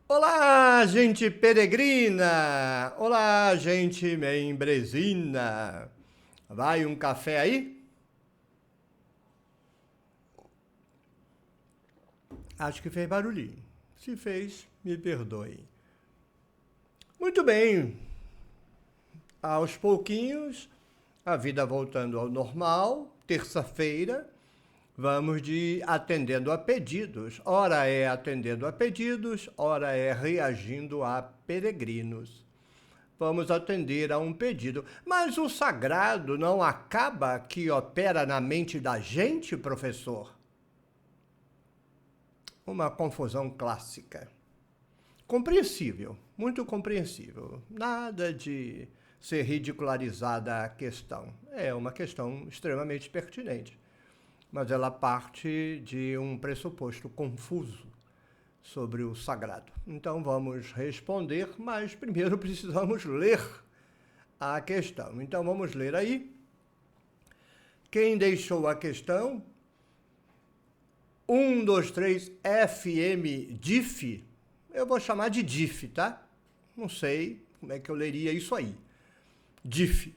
Olá, gente peregrina! Olá, gente membrezina! Vai um café aí? Acho que fez barulhinho. Se fez, me perdoe. Muito bem, aos pouquinhos, a vida voltando ao normal, terça-feira, vamos de atendendo a pedidos. Ora é atendendo a pedidos, ora é reagindo a peregrinos. Vamos atender a um pedido. Mas o sagrado não acaba que opera na mente da gente, professor? Uma confusão clássica. Compreensível, muito compreensível. Nada de ser ridicularizada a questão. É uma questão extremamente pertinente, mas ela parte de um pressuposto confuso sobre o sagrado. Então vamos responder, mas primeiro precisamos ler a questão. Então vamos ler aí. Quem deixou a questão? 123 FM DIF. Eu vou chamar de DIF, tá? Não sei como é que eu leria isso aí. DIF.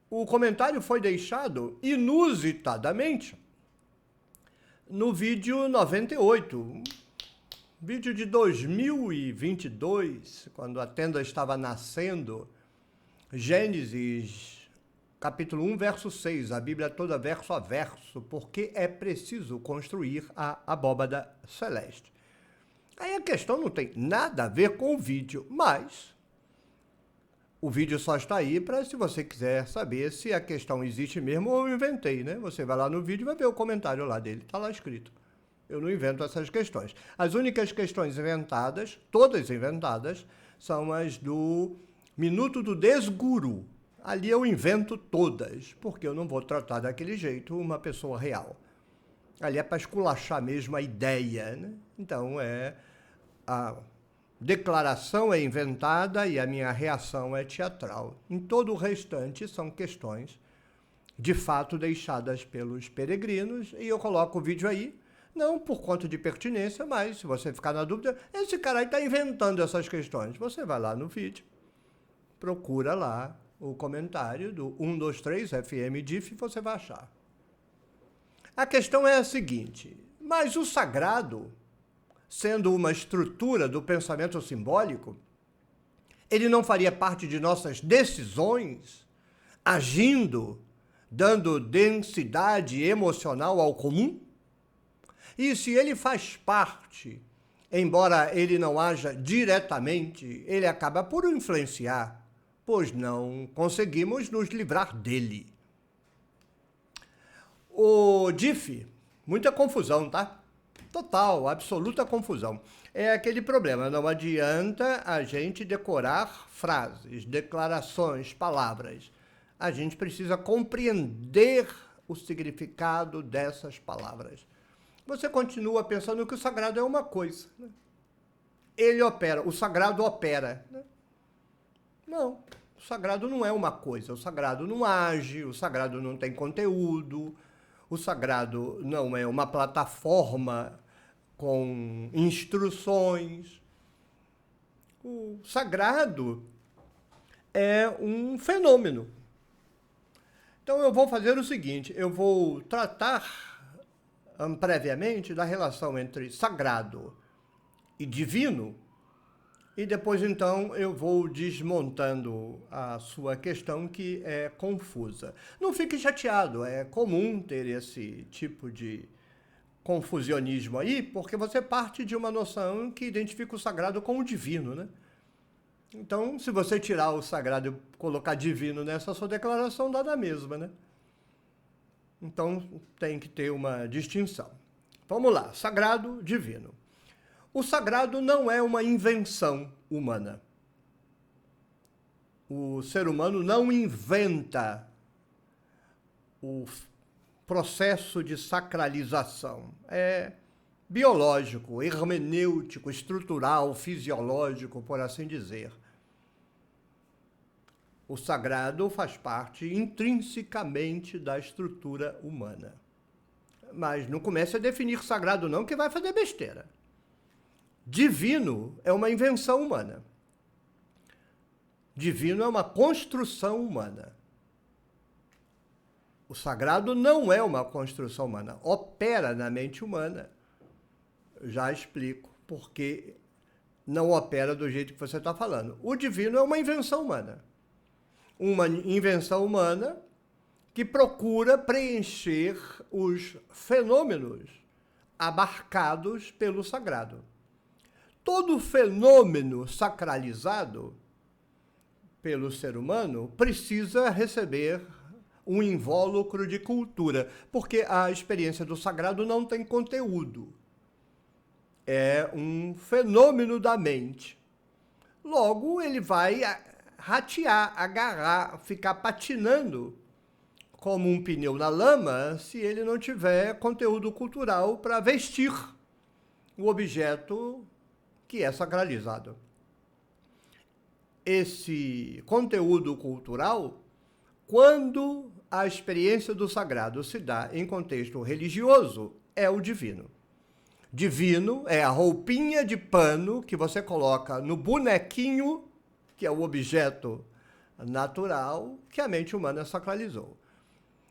O comentário foi deixado inusitadamente no vídeo 98, vídeo de 2022, quando a tenda estava nascendo, Gênesis, capítulo 1, verso 6, a Bíblia toda verso a verso, porque é preciso construir a abóbada celeste. Aí a questão não tem nada a ver com o vídeo, mas o vídeo só está aí para se você quiser saber se a questão existe mesmo ou eu inventei, né? Você vai lá no vídeo e vai ver o comentário lá dele, está lá escrito. Eu não invento essas questões. As únicas questões inventadas, todas inventadas, são as do Minuto do Desguru. Ali eu invento todas, porque eu não vou tratar daquele jeito uma pessoa real. Ali é para esculachar mesmo a ideia, né? Então a declaração é inventada e a minha reação é teatral. Em todo o restante são questões de fato deixadas pelos peregrinos e eu coloco o vídeo aí, não por conta de pertinência, mas se você ficar na dúvida, esse cara aí está inventando essas questões. Você vai lá no vídeo, procura lá o comentário do 123 FM DIF e você vai achar. A questão é a seguinte, mas o sagrado, sendo uma estrutura do pensamento simbólico, ele não faria parte de nossas decisões, agindo, dando densidade emocional ao comum? E se ele faz parte, embora ele não haja diretamente, ele acaba por influenciar, pois não conseguimos nos livrar dele. O DIF, muita confusão, tá? Total, absoluta confusão. É aquele problema, não adianta a gente decorar frases, declarações, palavras. A gente precisa compreender o significado dessas palavras. Você continua pensando que o sagrado é uma coisa, né? Ele opera, o sagrado opera, né? Não, o sagrado não é uma coisa, o sagrado não age, o sagrado não tem conteúdo, o sagrado não é uma plataforma com instruções. O sagrado é um fenômeno. Então eu vou fazer o seguinte, eu vou tratar previamente da relação entre sagrado e divino e depois então eu vou desmontando a sua questão que é confusa. Não fique chateado, é comum ter esse tipo de confusionismo aí, porque você parte de uma noção que identifica o sagrado com o divino, né? Então, se você tirar o sagrado e colocar divino nessa sua declaração, dá na mesma, né? Então, tem que ter uma distinção. Vamos lá, sagrado, divino. O sagrado não é uma invenção humana. O ser humano não inventa o processo de sacralização. É biológico, hermenêutico, estrutural, fisiológico, por assim dizer. O sagrado faz parte intrinsecamente da estrutura humana. Mas não comece a definir sagrado não, que vai fazer besteira. Divino é uma invenção humana. Divino é uma construção humana. O sagrado não é uma construção humana, opera na mente humana. Já explico por que não opera do jeito que você está falando. O divino é uma invenção humana. Uma invenção humana que procura preencher os fenômenos abarcados pelo sagrado. Todo fenômeno sacralizado pelo ser humano precisa receber um invólucro de cultura, porque a experiência do sagrado não tem conteúdo. É um fenômeno da mente. Logo, ele vai ratear, agarrar, ficar patinando como um pneu na lama se ele não tiver conteúdo cultural para vestir o objeto que é sacralizado. Esse conteúdo cultural, quando a experiência do sagrado se dá em contexto religioso, é o divino. Divino é a roupinha de pano que você coloca no bonequinho, que é o objeto natural que a mente humana sacralizou.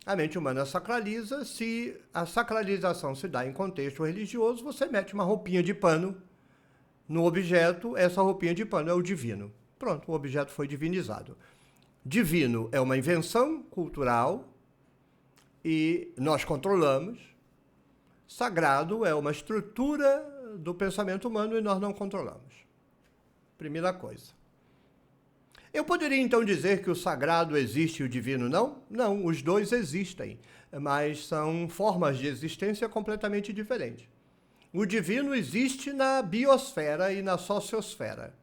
A mente humana sacraliza, se a sacralização se dá em contexto religioso, você mete uma roupinha de pano no objeto, essa roupinha de pano é o divino. Pronto, o objeto foi divinizado. Divino é uma invenção cultural e nós controlamos. Sagrado é uma estrutura do pensamento humano e nós não controlamos. Primeira coisa. Eu poderia então dizer que o sagrado existe e o divino não? Não, os dois existem, mas são formas de existência completamente diferentes. O divino existe na biosfera e na sociosfera.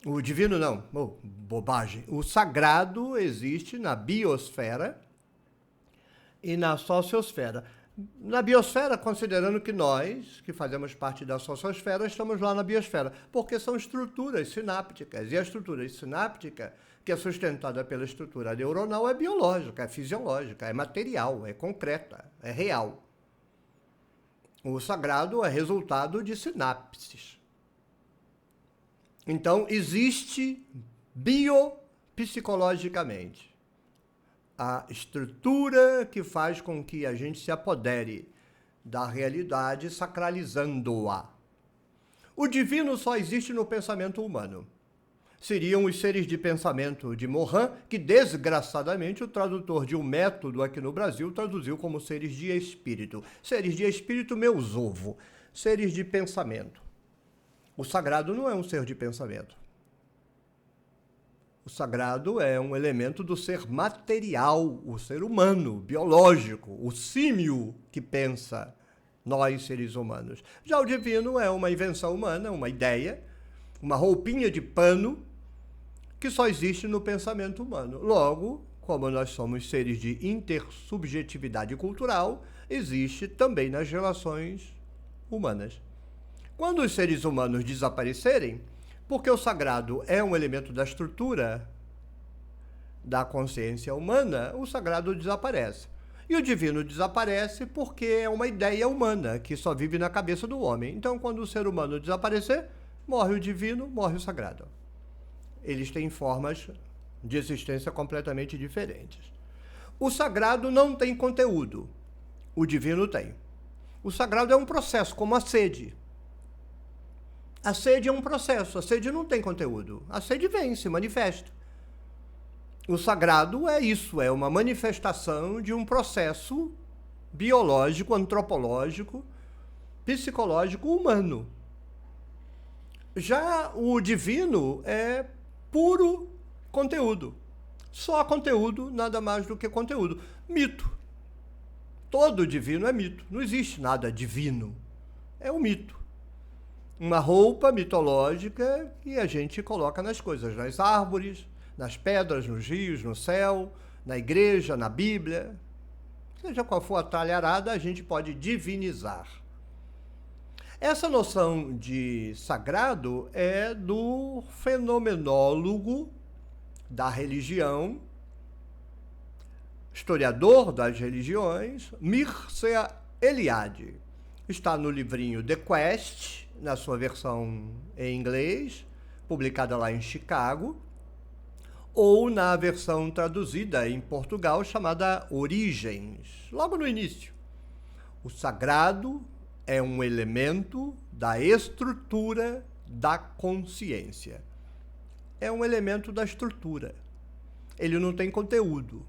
O divino não, bobagem. O sagrado existe na biosfera e na sociosfera. Na biosfera, considerando que nós, que fazemos parte da sociosfera, estamos lá na biosfera, porque são estruturas sinápticas. E a estrutura sináptica, que é sustentada pela estrutura neuronal, é biológica, é fisiológica, é material, é concreta, é real. O sagrado é resultado de sinapses. Então, existe biopsicologicamente a estrutura que faz com que a gente se apodere da realidade, sacralizando-a. O divino só existe no pensamento humano. Seriam os seres de pensamento de Morin, que desgraçadamente o tradutor de um método aqui no Brasil traduziu como seres de espírito. Seres de espírito, meus ovo. Seres de pensamento. O sagrado não é um ser de pensamento. O sagrado é um elemento do ser material, o ser humano, biológico, o símio que pensa, nós seres humanos. Já o divino é uma invenção humana, uma ideia, uma roupinha de pano que só existe no pensamento humano. Logo, como nós somos seres de intersubjetividade cultural, existe também nas relações humanas. Quando os seres humanos desaparecerem, porque o sagrado é um elemento da estrutura da consciência humana, o sagrado desaparece. E o divino desaparece porque é uma ideia humana que só vive na cabeça do homem. Então, quando o ser humano desaparecer, morre o divino, morre o sagrado. Eles têm formas de existência completamente diferentes. O sagrado não tem conteúdo, o divino tem. O sagrado é um processo, como a sede. A sede é um processo, a sede não tem conteúdo. A sede vem, se manifesta. O sagrado é isso, é uma manifestação de um processo biológico, antropológico, psicológico, humano. Já o divino é puro conteúdo. Só conteúdo, nada mais do que conteúdo. Mito. Todo divino é mito. Não existe nada divino. É um mito. Uma roupa mitológica que a gente coloca nas coisas, nas árvores, nas pedras, nos rios, no céu, na igreja, na Bíblia. Seja qual for a talharada, a gente pode divinizar. Essa noção de sagrado é do fenomenólogo da religião, historiador das religiões, Mircea Eliade. Está no livrinho The Quest, na sua versão em inglês, publicada lá em Chicago, ou na versão traduzida em Portugal, chamada Origens, logo no início. O sagrado é um elemento da estrutura da consciência. É um elemento da estrutura. Ele não tem conteúdo.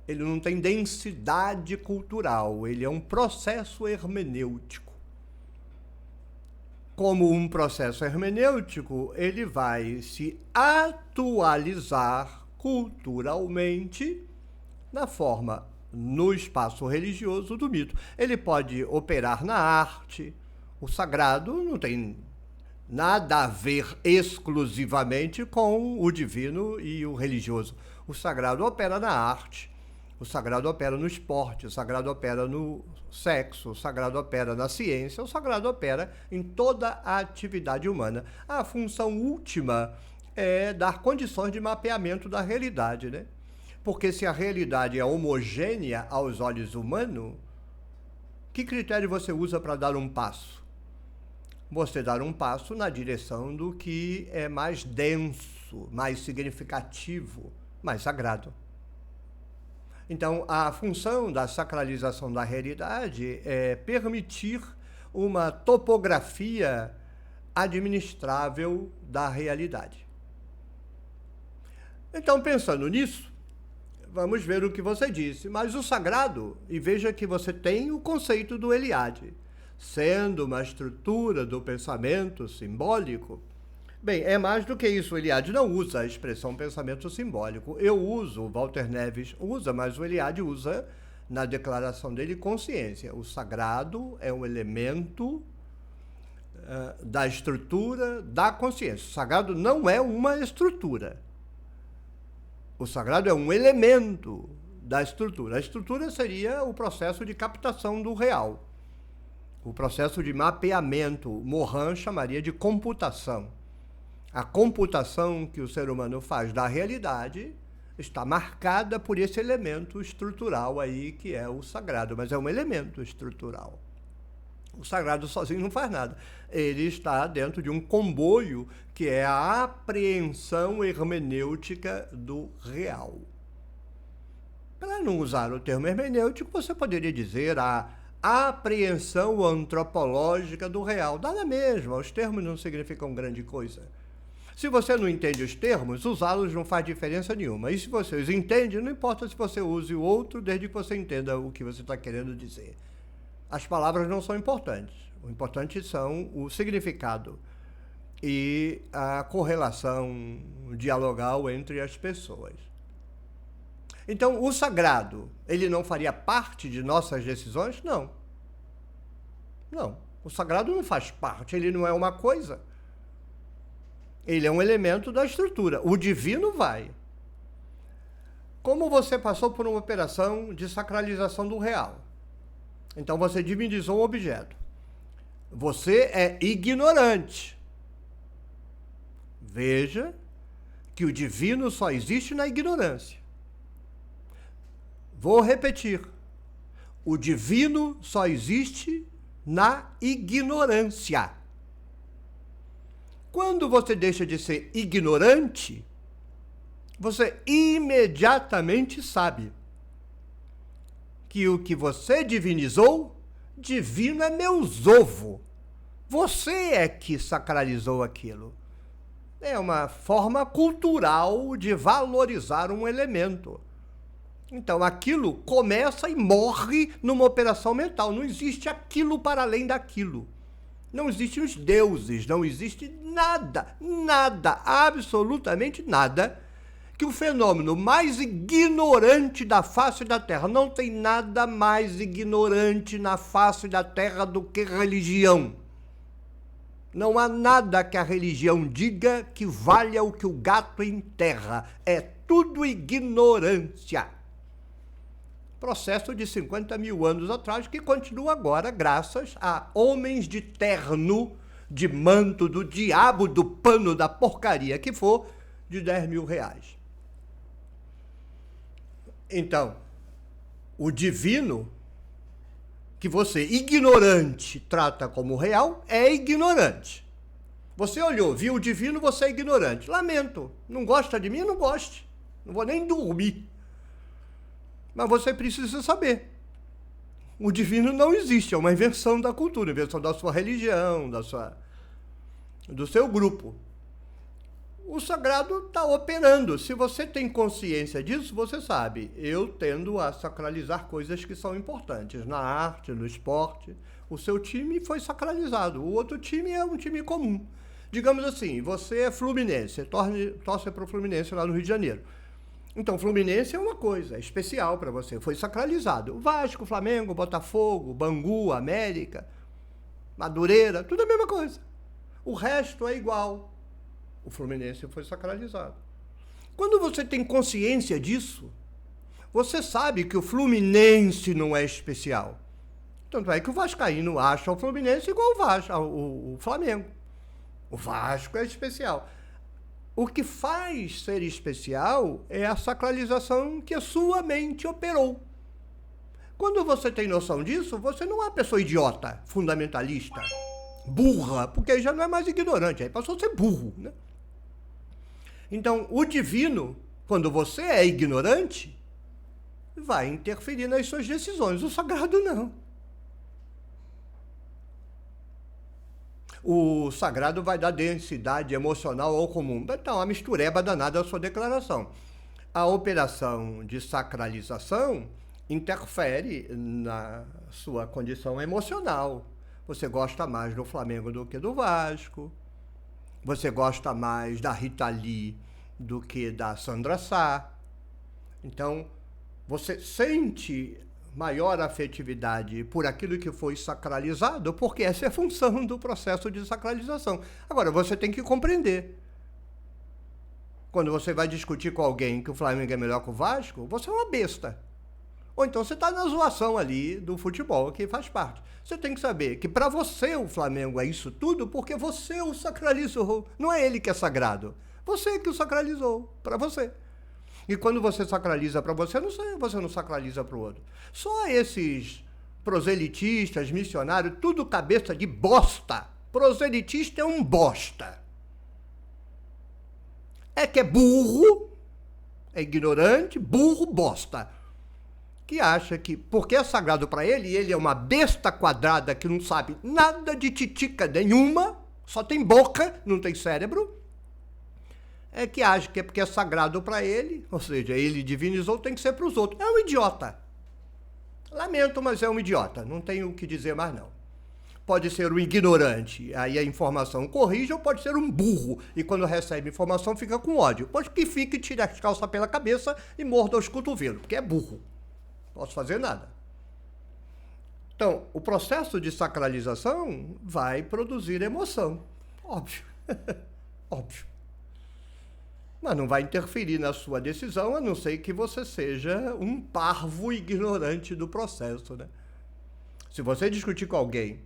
Ele não tem densidade cultural. Ele é um processo hermenêutico. Como um processo hermenêutico, ele vai se atualizar culturalmente na forma, no espaço religioso do mito. Ele pode operar na arte. O sagrado não tem nada a ver exclusivamente com o divino e o religioso. O sagrado opera na arte, o sagrado opera no esporte, o sagrado opera no sexo, o sagrado opera na ciência, o sagrado opera em toda a atividade humana. A função última é dar condições de mapeamento da realidade, né? Porque se a realidade é homogênea aos olhos humanos, que critério você usa para dar um passo? Você dar um passo na direção do que é mais denso, mais significativo, mais sagrado. Então, a função da sacralização da realidade é permitir uma topografia administrável da realidade. Então, pensando nisso, vamos ver o que você disse. Mas o sagrado, e veja que você tem o conceito do Eliade, sendo uma estrutura do pensamento simbólico. Bem, é mais do que isso. O Eliade não usa a expressão pensamento simbólico. Eu uso, o Walter Neves usa, mas o Eliade usa na declaração dele consciência. O sagrado é um elemento da estrutura da consciência. O sagrado não é uma estrutura. O sagrado é um elemento da estrutura. A estrutura seria o processo de captação do real. O processo de mapeamento, Morin chamaria de computação. A computação que o ser humano faz da realidade está marcada por esse elemento estrutural aí, que é o sagrado, mas é um elemento estrutural. O sagrado sozinho não faz nada. Ele está dentro de um comboio que é a apreensão hermenêutica do real. Para não usar o termo hermenêutico, você poderia dizer a apreensão antropológica do real. Dá na mesma, os termos não significam grande coisa. Se você não entende os termos, usá-los não faz diferença nenhuma. E se você os entende, não importa se você use o outro, desde que você entenda o que você está querendo dizer. As palavras não são importantes. O importante são o significado e a correlação dialogal entre as pessoas. Então, o sagrado, ele não faria parte de nossas decisões? Não. Não. O sagrado não faz parte, ele não é uma coisa. Ele é um elemento da estrutura. O divino vai. Como você passou por uma operação de sacralização do real, então você divinizou um objeto. Você é ignorante. Veja que o divino só existe na ignorância. Vou repetir. O divino só existe na ignorância. Quando você deixa de ser ignorante, você imediatamente sabe que o que você divinizou, divino é meus ovos. Você é que sacralizou aquilo. É uma forma cultural de valorizar um elemento. Então, aquilo começa e morre numa operação mental. Não existe aquilo para além daquilo. Não existem os deuses, não existe nada, absolutamente nada, que o fenômeno mais ignorante da face da Terra, não tem nada mais ignorante na face da Terra do que religião. Não há nada que a religião diga que valha o que o gato enterra. É tudo ignorância. Processo de 50 mil anos atrás, que continua agora graças a homens de terno, de manto, do diabo, do pano, da porcaria que for, de 10 mil reais. Então, o divino que você, ignorante, trata como real, é ignorante. Você olhou, viu o divino, você é ignorante. Lamento, não gosta de mim? Não goste. Não vou nem dormir. Mas você precisa saber. O divino não existe, é uma invenção da cultura, invenção da sua religião, do seu grupo. O sagrado está operando. Se você tem consciência disso, você sabe. Eu tendo a sacralizar coisas que são importantes. Na arte, no esporte. O seu time foi sacralizado. O outro time é um time comum. Digamos assim, você é Fluminense, torce para o Fluminense lá no Rio de Janeiro. Então, Fluminense é uma coisa, é especial para você, foi sacralizado. Vasco, Flamengo, Botafogo, Bangu, América, Madureira, tudo a mesma coisa. O resto é igual. O Fluminense foi sacralizado. Quando você tem consciência disso, você sabe que o Fluminense não é especial. Tanto é que o vascaíno acha o Fluminense igual o Flamengo. O Vasco é especial. O que faz ser especial é a sacralização que a sua mente operou. Quando você tem noção disso, você não é uma pessoa idiota, fundamentalista, burra, porque aí já não é mais ignorante, aí passou a ser burro, né? Então, o divino, quando você é ignorante, vai interferir nas suas decisões. O sagrado não. O sagrado vai dar densidade emocional ao comum. Então, uma mistureba danada a sua declaração. A operação de sacralização interfere na sua condição emocional. Você gosta mais do Flamengo do que do Vasco. Você gosta mais da Rita Lee do que da Sandra Sá. Então, você sente maior afetividade por aquilo que foi sacralizado, porque essa é a função do processo de sacralização. Agora, você tem que compreender. Quando você vai discutir com alguém que o Flamengo é melhor que o Vasco, você é uma besta. Ou então você está na zoação ali do futebol, que faz parte. Você tem que saber que para você o Flamengo é isso tudo porque você o sacralizou. Não é ele que é sagrado. Você que o sacralizou para você. E quando você sacraliza para você não sacraliza para o outro. Só esses proselitistas, missionários, tudo cabeça de bosta. Proselitista é um bosta. É que é burro, é ignorante, burro, bosta. Que acha que, porque é sagrado para ele, e ele é uma besta quadrada que não sabe nada de titica nenhuma, só tem boca, não tem cérebro, é que acha que é porque é sagrado para ele, ou seja, ele divinizou, tem que ser para os outros. É um idiota. Lamento, mas é um idiota. Não tenho o que dizer mais, não. Pode ser um ignorante, aí a informação corrige, ou pode ser um burro, e quando recebe informação fica com ódio. Pode que fique, tire as calças pela cabeça e morda os cotovelos, porque é burro. Não posso fazer nada. Então, o processo de sacralização vai produzir emoção. Óbvio. Óbvio. Mas não vai interferir na sua decisão, a não ser que você seja um parvo ignorante do processo, né? Se você discutir com alguém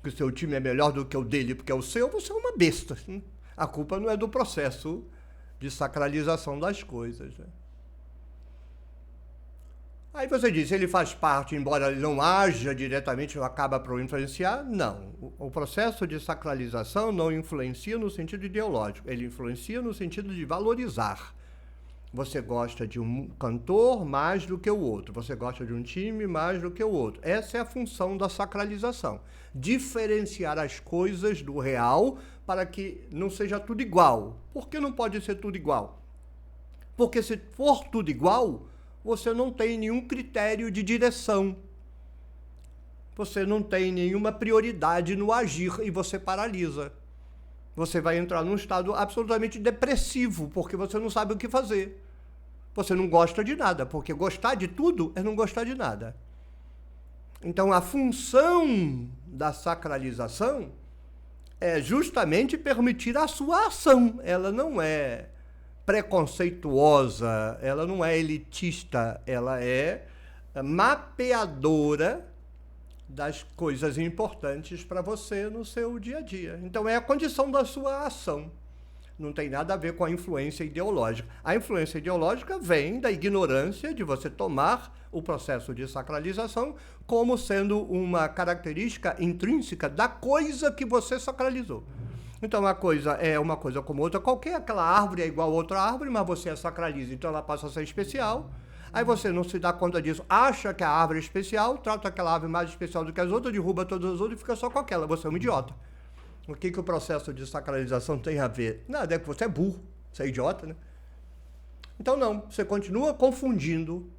que o seu time é melhor do que o dele porque é o seu, você é uma besta. A culpa não é do processo de sacralização das coisas, né? Aí você diz, ele faz parte, embora ele não haja diretamente, não acaba por influenciar? Não. O processo de sacralização não influencia no sentido ideológico, ele influencia no sentido de valorizar. Você gosta de um cantor mais do que o outro, você gosta de um time mais do que o outro. Essa é a função da sacralização. Diferenciar as coisas do real para que não seja tudo igual. Por que não pode ser tudo igual? Porque se for tudo igual, você não tem nenhum critério de direção. Você não tem nenhuma prioridade no agir e você paralisa. Você vai entrar num estado absolutamente depressivo, porque você não sabe o que fazer. Você não gosta de nada, porque gostar de tudo é não gostar de nada. Então, a função da sacralização é justamente permitir a sua ação. Ela não é preconceituosa, ela não é elitista, ela é mapeadora das coisas importantes para você no seu dia a dia. Então, é a condição da sua ação. não tem nada a ver com a influência ideológica. A influência ideológica vem da ignorância de você tomar o processo de sacralização como sendo uma característica intrínseca da coisa que você sacralizou. Então, a coisa é uma coisa como outra qualquer, aquela árvore é igual a outra árvore, mas você a sacraliza, então ela passa a ser especial. Aí você não se dá conta disso, acha que a árvore é especial, trata aquela árvore mais especial do que as outras, derruba todas as outras e fica só com aquela. Você é um idiota. O que o processo de sacralização tem a ver? Nada, é que você é burro, você é idiota, né? Então não, você continua confundindo.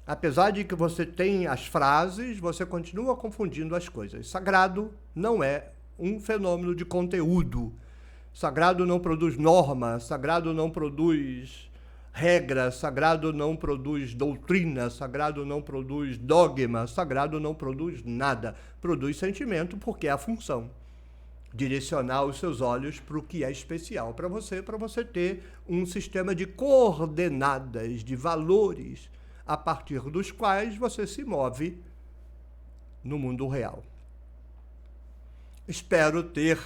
Apesar de que você tem as frases, você continua confundindo as coisas. Sagrado não é um fenômeno de conteúdo. Sagrado não produz norma, sagrado não produz regra, sagrado não produz doutrina, sagrado não produz dogma, sagrado não produz nada. Produz sentimento porque é a função. Direcionar os seus olhos para o que é especial para você ter um sistema de coordenadas, de valores, a partir dos quais você se move no mundo real. Espero ter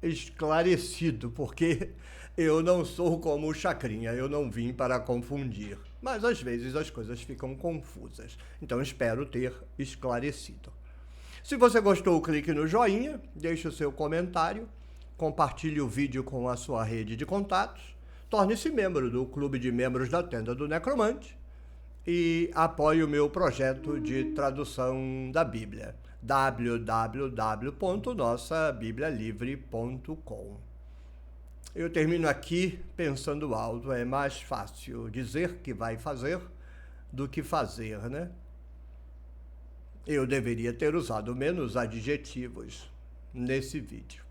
esclarecido, porque eu não sou como o Chacrinha, eu não vim para confundir. Mas às vezes as coisas ficam confusas. Então espero ter esclarecido. Se você gostou, clique no joinha, deixe o seu comentário, compartilhe o vídeo com a sua rede de contatos, torne-se membro do clube de membros da Tenda do Necromante e apoie o meu projeto de tradução da Bíblia, www.nossabiblialivre.com. Eu termino aqui pensando alto, é mais fácil dizer que vai fazer do que fazer, né? Eu deveria ter usado menos adjetivos nesse vídeo.